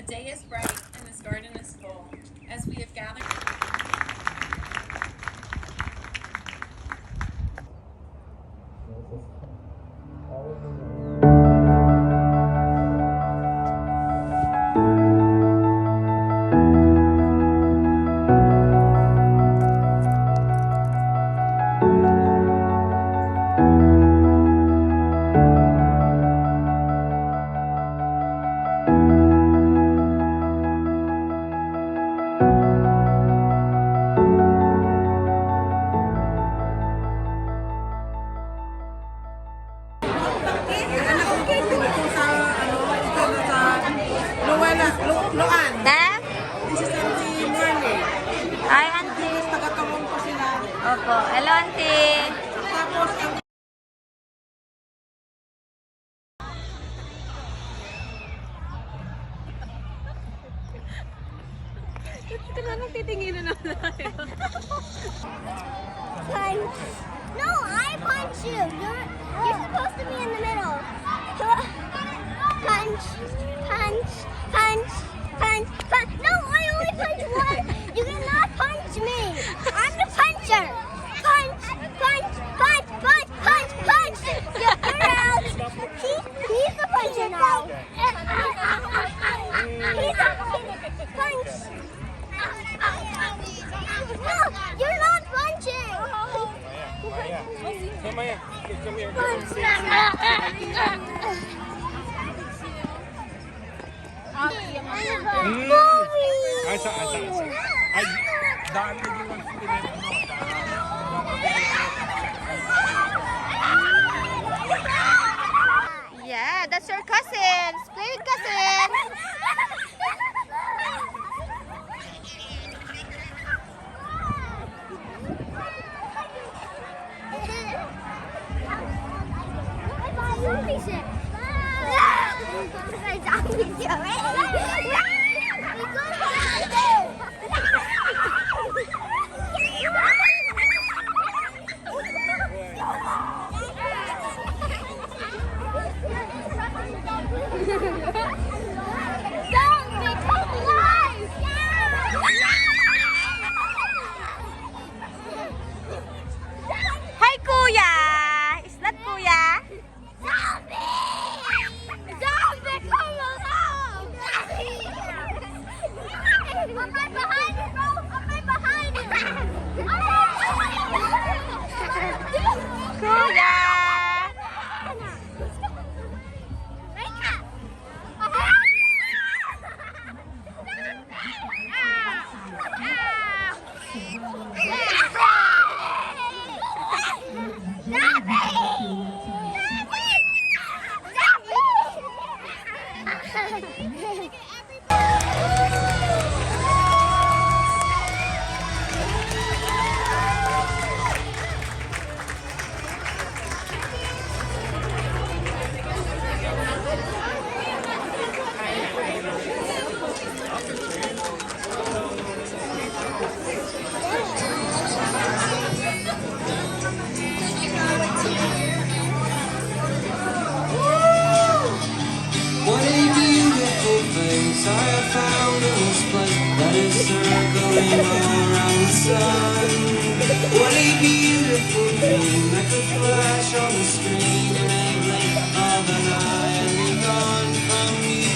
day is bright and this garden is full, as we have gathered. Hi, auntie. Taga-tawang po sila. Opo. Hello, auntie. Tapos, ang Ito lang ang titinginan na tayo. Punch. No, I punch you. You're supposed to be in the middle. Punch, punch, punch, punch, punch. No, I only punch one. You cannot punch me. I'm the puncher. Punch, punch, punch, punch, punch, punch. You're out. He's the puncher now. He's the punch. No, you're not punching. Come here. Come here. Asa. Ay, daan lagi lang sila. Yeah, that's your cousins. Play with cousins. Hi, Kuya. Is that Kuya? I'm right behind you, bro. I'm right behind you. Kuya. What a beautiful place I have found in this place that is circling around the sun. What a beautiful dream that could flash on the screen in a blink of an eye and be gone from me.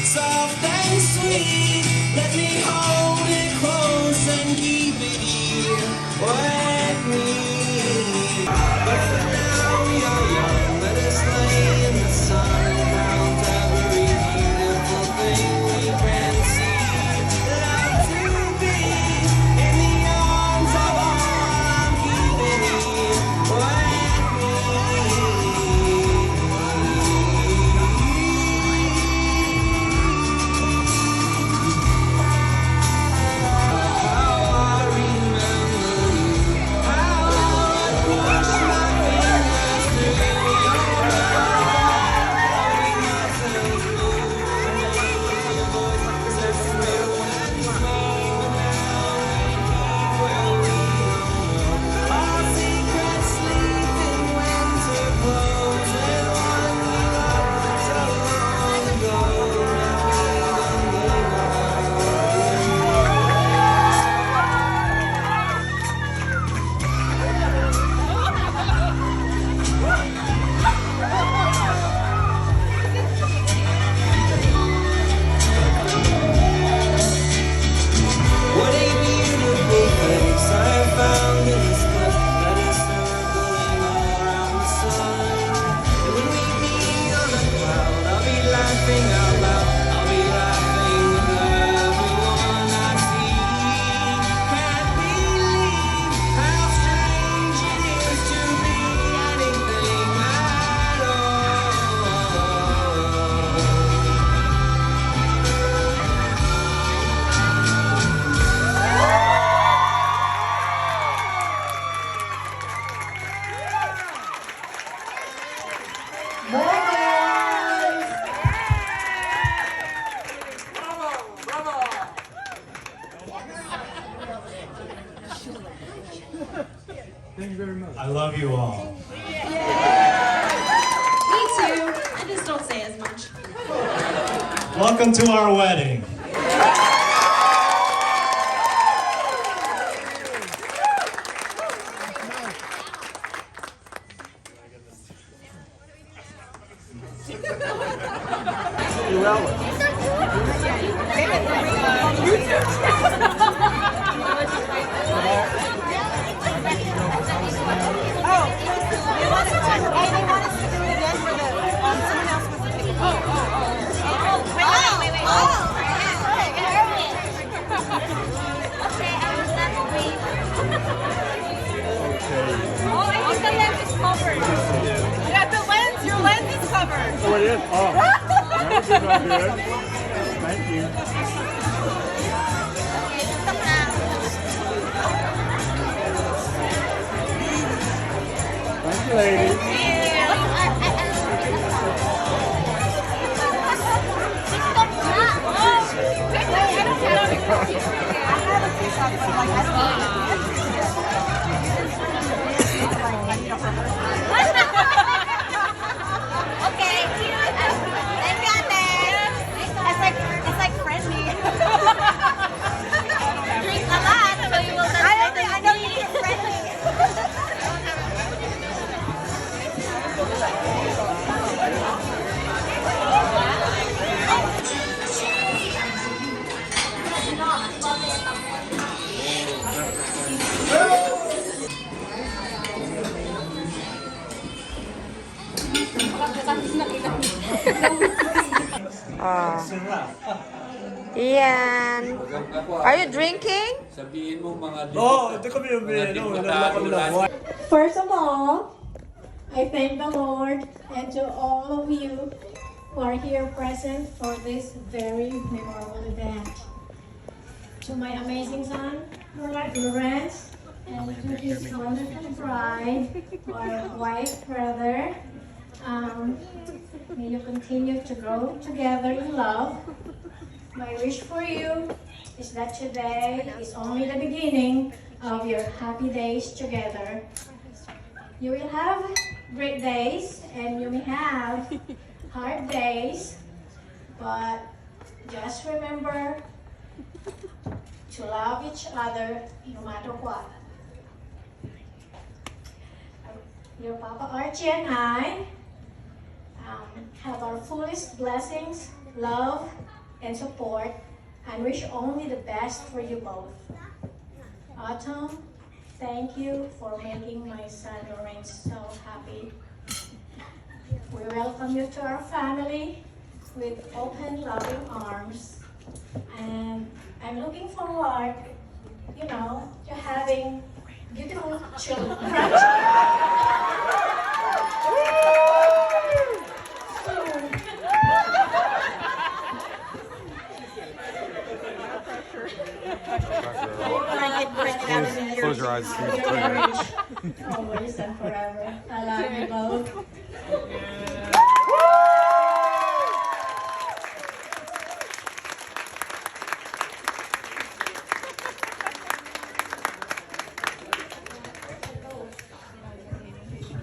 Soft and sweet, let me hold it close and keep it here with me. But for now we are young, let us lay in the sun. Thank you very much. I love you all. Me too. I just don't say as much. Welcome to our wedding. Yeah, your lens is covered. Oh, it is? Oh. That was not good. Thank you. Thank you, ladies. It's like friendly. Drink a lot, so you will not. I don't think it's friendly. Ian, are you drinking? Sabihin mo mga Ito kami yung First of all, I thank the Lord and to all of you who are here present for this very memorable event. To my amazing son, Lawrence, and to his wonderful bride, or wife, brother, may you continue to grow together in love. My wish for you is that today is only the beginning of your happy days together. You will have great days and you may have hard days, but just remember to love each other no matter what. Your Papa Archie and I have our fullest blessings, love, and support, and wish only the best for you both. Autumn, thank you for making my son Lawrence so happy. We welcome you to our family with open, loving arms, and I'm looking forward, to having beautiful children. Close your eyes. Always and forever. I love you both.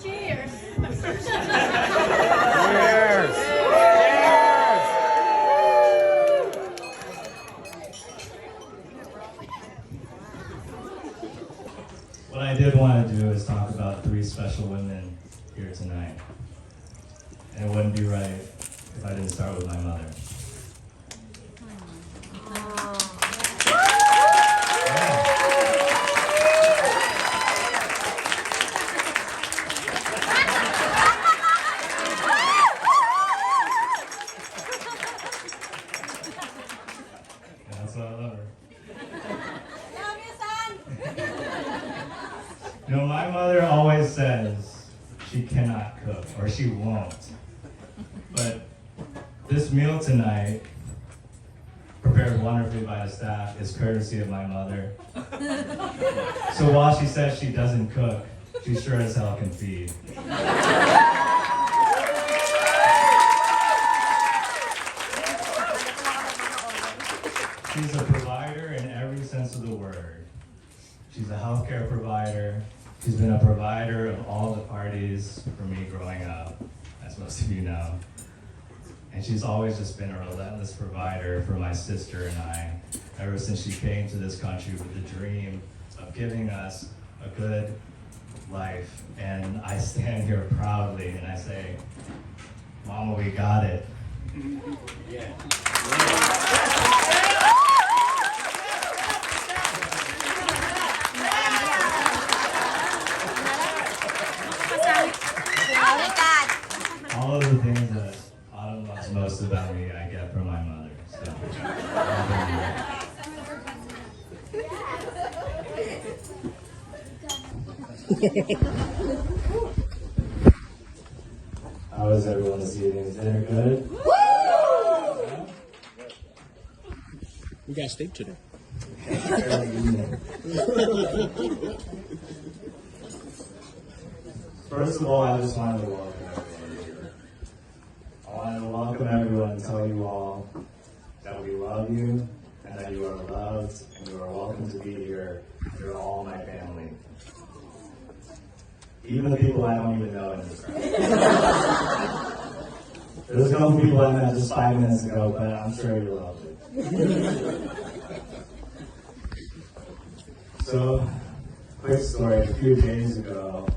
Cheers. What I did want to do is talk about 3 special women here tonight. And it wouldn't be right if I didn't start with my mother. That's why I love her. My mother always says she cannot cook, or she won't. But this meal tonight, prepared wonderfully by the staff, is courtesy of my mother. So while she says she doesn't cook, she sure as hell can feed. She's a provider in every sense of the word. She's a healthcare provider. She's been a provider of all the parties for me growing up, as most of you know. And she's always just been a relentless provider for my sister and I, ever since she came to this country with the dream of giving us a good life. And I stand here proudly and I say, Mama, we got it. Yeah. All of the things that Autumn loves most about me, I get from my mother. So, how was everyone this evening? Is dinner good? We got steak today. First of all, I just wanted to welcome everyone here. I wanted to welcome everyone and tell you all that we love you and that you are loved and you are welcome to be here. You're all my family. Even the people I don't even know in this room. There's a couple people I met just 5 minutes ago, but I'm sure you loved it. So, quick story. A few days ago,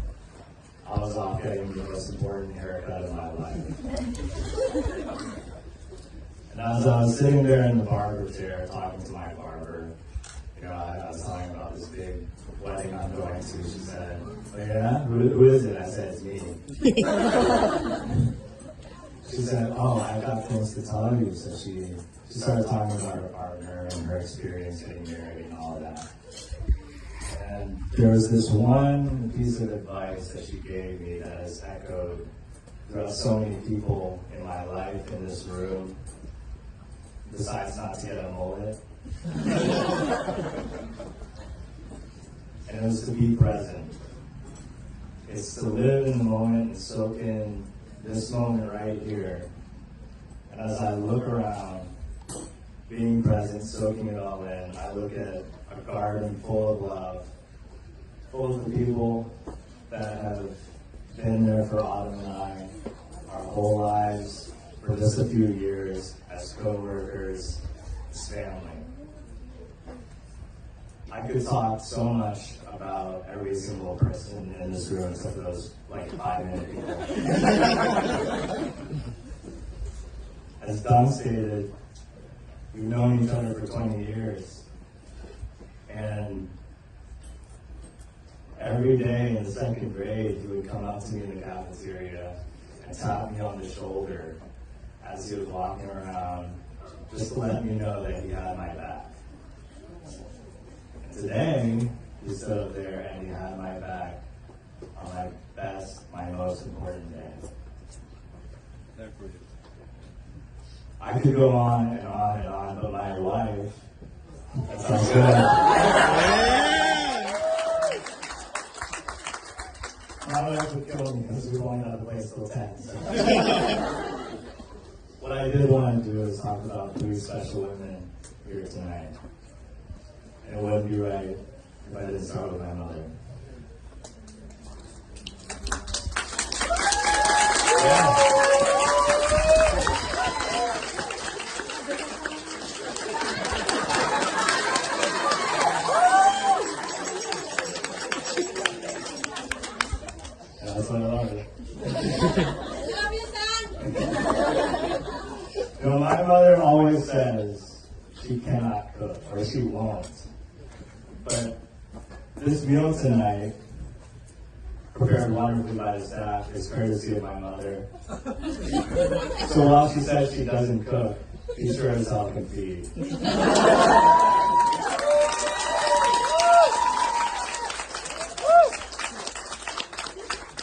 I was off getting the most important haircut of my life. And as I was sitting there in the barber chair talking to my barber, I was talking about this big wedding I'm going to. She said, "Oh yeah? Who is it?" I said, "It's me." She said, "Oh, I got things to tell you." So she started talking about her partner and her experience getting married and all of that. And there was this one piece of advice that she gave me that has echoed throughout so many people in my life in this room, besides not to get a mullet. And it was to be present. It's to live in the moment and soak in this moment right here. And as I look around, being present, soaking it all in, I look at a garden full of love, full of the people that have been there for Autumn and I our whole lives, for just a few years, as co-workers, as family. I could talk so much about every single person in this room except for those like 5-minute people. As Don stated, we've known each other for 20 years. And every day in the second grade, he would come up to me in the cafeteria and tap me on the shoulder as he was walking around, just to let me know that he had my back. And today, he stood up there and he had my back on my best, my most important day. I could go on and on and on, but my wife, that sounds good. My wife would kill me because we were going out of the place till 10. So. What I did want to do is talk about 3 special women here tonight. And it wouldn't be right if I didn't start with my mother. Yeah. That's why I love it. You know, my mother always says she cannot cook, or she won't. But this meal tonight, prepared wonderfully by the staff, is courtesy of my mother. So while she says she doesn't cook, she sure as hell can feed.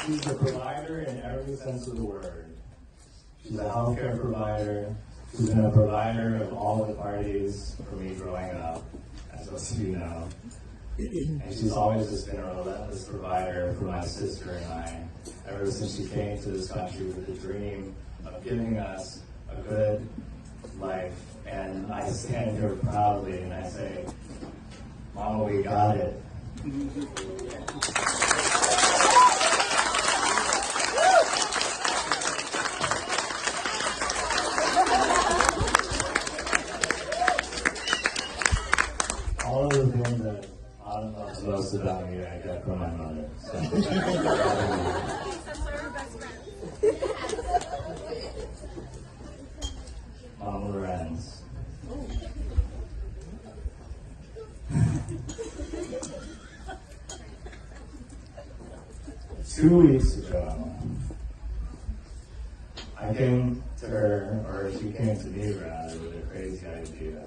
She's a provider in every sense of the word. She's a healthcare provider. She's been a provider of all the parties for me growing up, as most of you know. And she's always just been a relentless provider for my sister and I, ever since she came to this country with the dream of giving us a good life. And I stand here proudly and I say, Mama, we got it. All of the things that Autumn loves most about me, I get from my mother. So. Mom Lorenz. 2 weeks ago, I came to her, or she came to me rather, with a crazy idea.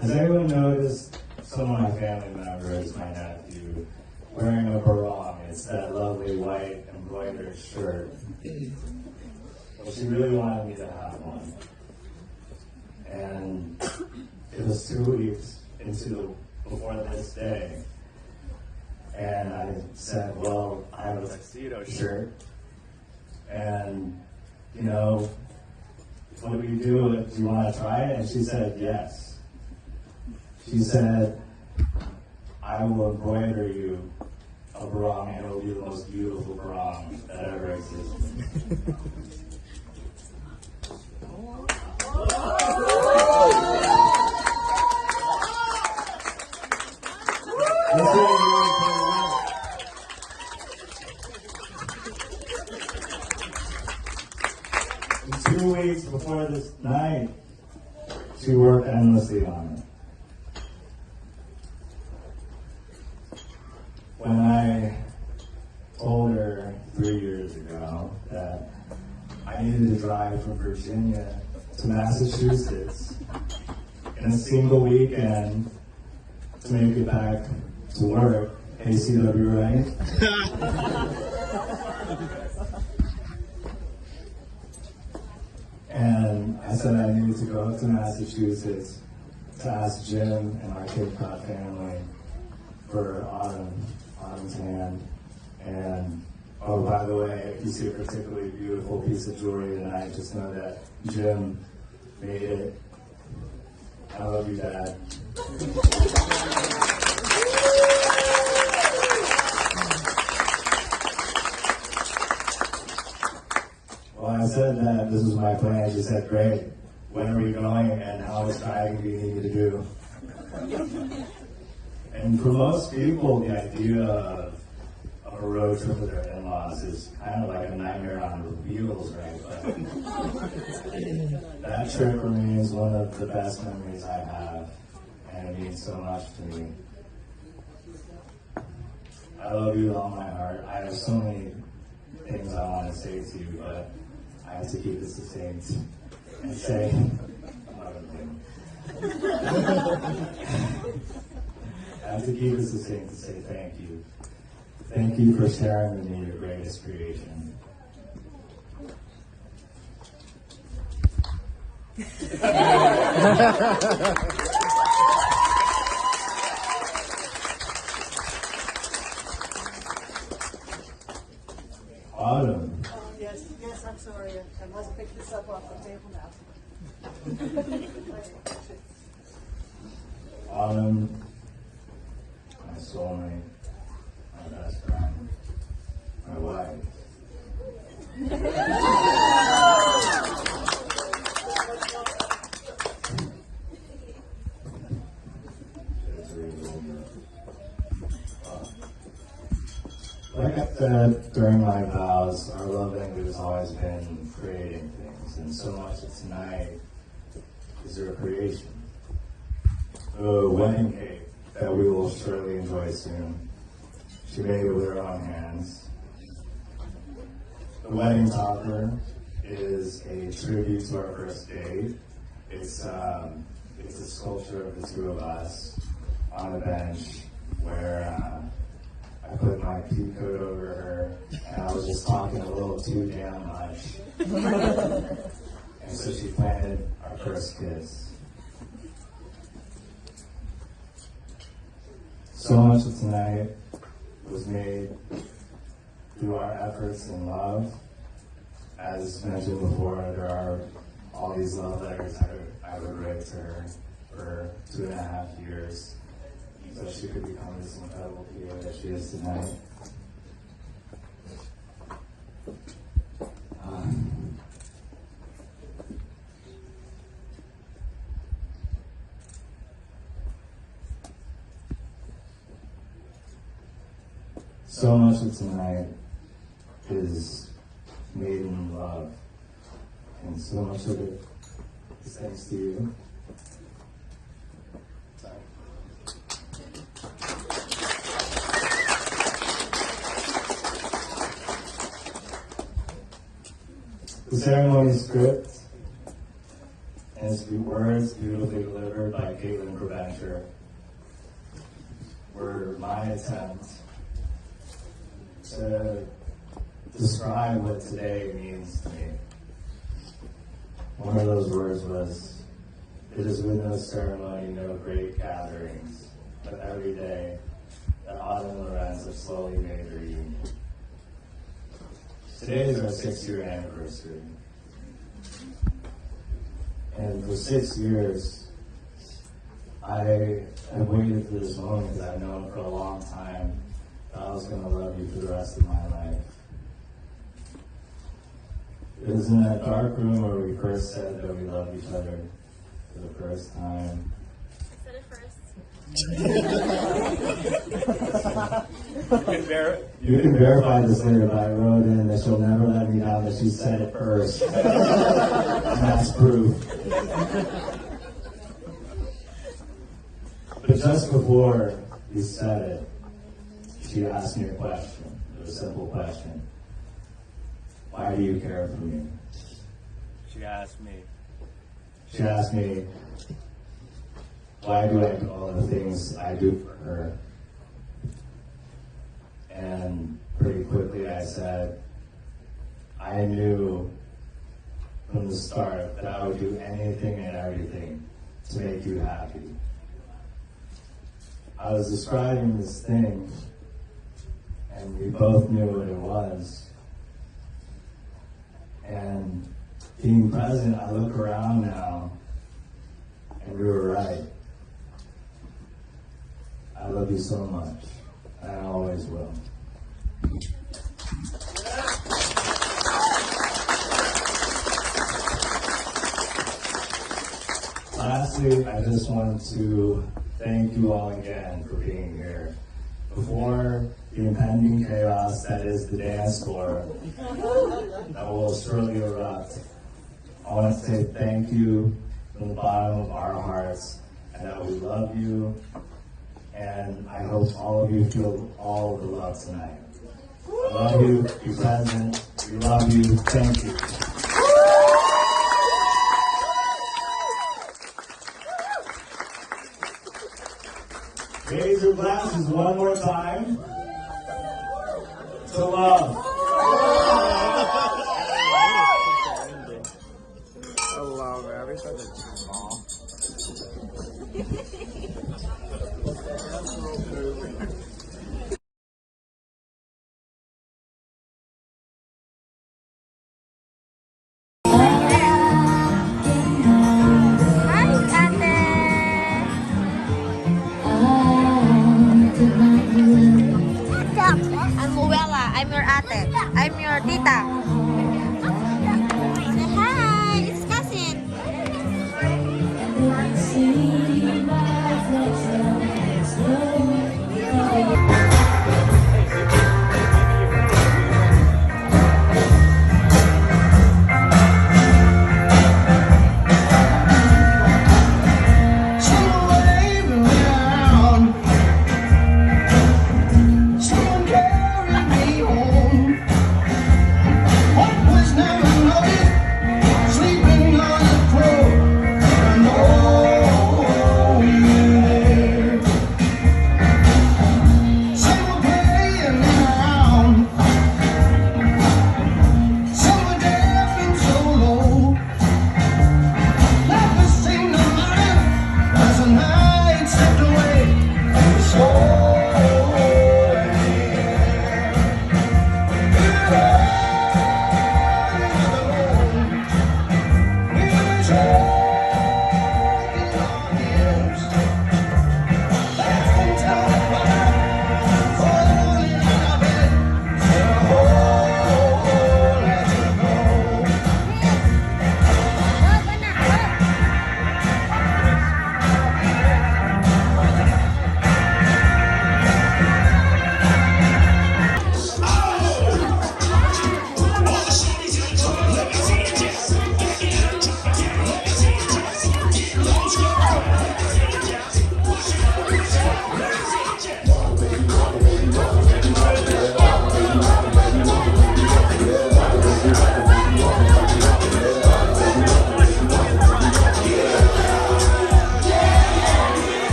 Has anyone noticed some of my family members, my nephew, wearing a barong? It's that lovely white embroidered shirt. Well, she really wanted me to have one. And it was 2 weeks before this day. And I said, well, I have a tuxedo shirt. And, you know, what do we do? Do you want to try it? And she said, yes. She said, I will embroider you a barong, and it will be the most beautiful barong that ever existed. And 2 weeks before this night, she worked endlessly on it. When I told her 3 years ago that I needed to drive from Virginia to Massachusetts in a single weekend to make it back to work, ACW, right? And I said I needed to go up to Massachusetts to ask Jim and our Cape Cod family for Autumn's hand. And, oh, by the way, if you see a particularly beautiful piece of jewelry tonight, just know that Jim made it. I love you, Dad. Well, I said that this was my plan. She said, great. When are we going and how much driving do you need me to do? And for most people, the idea of a road trip with their in-laws is kind of like a nightmare on wheels, right? But that trip remains one of the best memories I have, and it means so much to me. I love you with all my heart. I have so many things I want to say to you, but I have to keep this succinct and say, I have to keep this succinct to say thank you. Thank you for sharing with me your greatest creation. Autumn. Yes, I'm sorry. I must pick this up off the table now. Autumn, my soulmate, my best friend, my wife. Like I said during my vows, our love language has always been creating things, and so much of tonight is your creation. A wedding cake that we will surely enjoy soon. She made it with her own hands. The wedding topper is a tribute to our first date. It's a sculpture of the two of us on a bench where I put my pea coat over her, and I was just talking a little too damn much. And so she planted our first kiss. So much of tonight was made through our efforts in love. As mentioned before, there are all these love letters I would write to her for 2.5 years, so she could become this incredible PA that she is tonight. So much of tonight is made in love, and so much of it is thanks to you. Sorry. The ceremony script and its words beautifully delivered by Caitlin Preventure were my attempt to describe what today means to me. One of those words was, "It is with no ceremony, no great gatherings, but every day that Autumn and Lorenz have slowly made their union." Today is our 6-year anniversary. And for 6 years, I have waited for this moment because I've known for a long time that I was going to love you for the rest of my life. It was in that dark room where we first said that we loved each other for the first time. I said it first. You can verify this later, but I wrote in that she'll never let me down, that she said it first. And that's proof. But just before you said it, she asked me a question, a simple question. Why do you care for me? She asked me, why do I do all the things I do for her? And pretty quickly I said, I knew from the start that I would do anything and everything to make you happy. I was describing this thing, and we both knew what it was. And being present, I look around now, and we were right. I love you so much, and I always will. Lastly, I just wanted to thank you all again for being here. Before the impending chaos that is the dance floor that will surely erupt, I want to say thank you from the bottom of our hearts, and that we love you, and I hope all of you feel all of the love tonight. I love you, be present, we love you, thank you. Raise your glasses one more time to love. I love it. Every time it's small. I'm Luella. I'm your ate. I'm your tita. Say hi. It's cousin.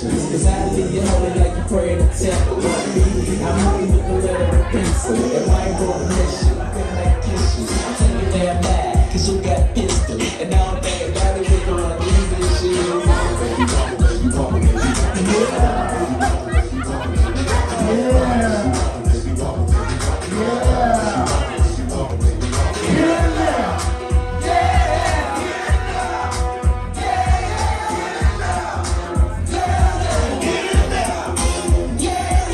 Cause I leave you holy like you pray in the temple. I'm moving with the letter of pencil. And I ain't gonna miss you, I couldn't like kiss you. I'm telling you damn mad, cause you got a pistol. And now I'm thinking about it, we're gonna leave this shit. Yeah.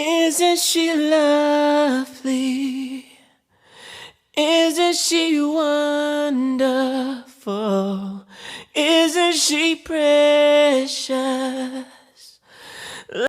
Isn't she lovely? Isn't she wonderful? Isn't she pretty?